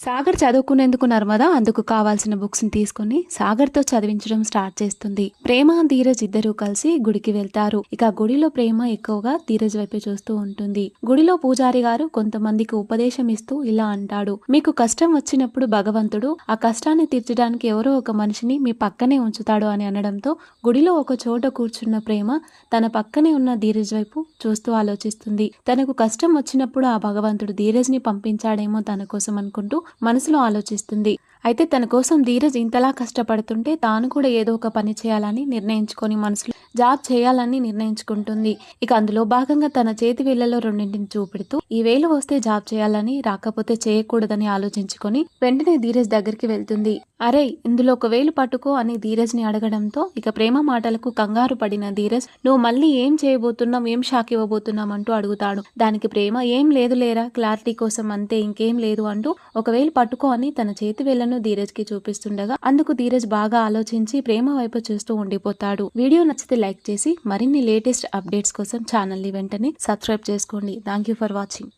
సాగర్ చదువుకునేందుకు నర్మద అందుకు కావాల్సిన బుక్స్ ని తీసుకుని సాగర్ తో చదివించడం స్టార్ట్ చేస్తుంది. ప్రేమ ధీరజ్ ఇద్దరూ కలిసి గుడికి వెళ్తారు. ఇక గుడిలో ప్రేమ ఎక్కువగా ధీరజ్ వైపే చూస్తూ ఉంటుంది. గుడిలో పూజారి గారు కొంతమందికి ఉపదేశం ఇస్తూ ఇలా అంటాడు, మీకు కష్టం వచ్చినప్పుడు భగవంతుడు ఆ కష్టాన్ని తీర్చడానికి ఎవరో ఒక మనిషిని మీ పక్కనే ఉంచుతాడు అని అనడంతో గుడిలో ఒక చోట కూర్చున్న ప్రేమ తన పక్కనే ఉన్న ధీరజ్ వైపు చూస్తూ ఆలోచిస్తుంది. తనకు కష్టం వచ్చినప్పుడు ఆ భగవంతుడు ధీరజ్ ని పంపించాడేమో తన కోసం అనుకుంటూ మనసులో ఆలోచిస్తుంది. అయితే తన కోసం ధీరజ్ ఇంతలా కష్టపడుతుంటే తాను కూడా ఏదో ఒక పని చేయాలని నిర్ణయించుకొని మనసులో జాబ్ చేయాలని నిర్ణయించుకుంటుంది. ఇక అందులో భాగంగా తన చేతి వేళ్లలో రెండింటిని చూపెడుతూ ఈ వేలు వస్తే జాబ్ చేయాలని, రాకపోతే చేయకూడదని ఆలోచించుకొని వెంటనే ధీరజ్ దగ్గరికి వెళ్తుంది. అరే ఇందులో ఒక వేలు పట్టుకో అని ధీరజ్ ని అడగడంతో ఇక ప్రేమ మాటలకు కంగారు పడిన ధీరజ్, నువ్వు మళ్ళీ ఏం చేయబోతున్నావు, ఏం షాక్ ఇవ్వబోతున్నావు అంటూ అడుగుతాడు. దానికి ప్రేమ, ఏం లేదు లేరా, క్లారిటీ కోసం అంతే, ఇంకేం లేదు అంటూ ఒక వేలు పట్టుకో అని తన చేతి వేళ్లను ధీరజ్ కి చూపిస్తుండగా అందుకు ధీరజ్ బాగా ఆలోచించి ప్రేమ వైపు చూస్తూ ఉండిపోతాడు. వీడియో నచ్చితే లైక్ చేసి మరిన్ని లేటెస్ట్ అప్డేట్స్ కోసం ఛానల్ ని వెంటనే సబ్స్క్రైబ్ చేసుకోండి. Thank you for watching.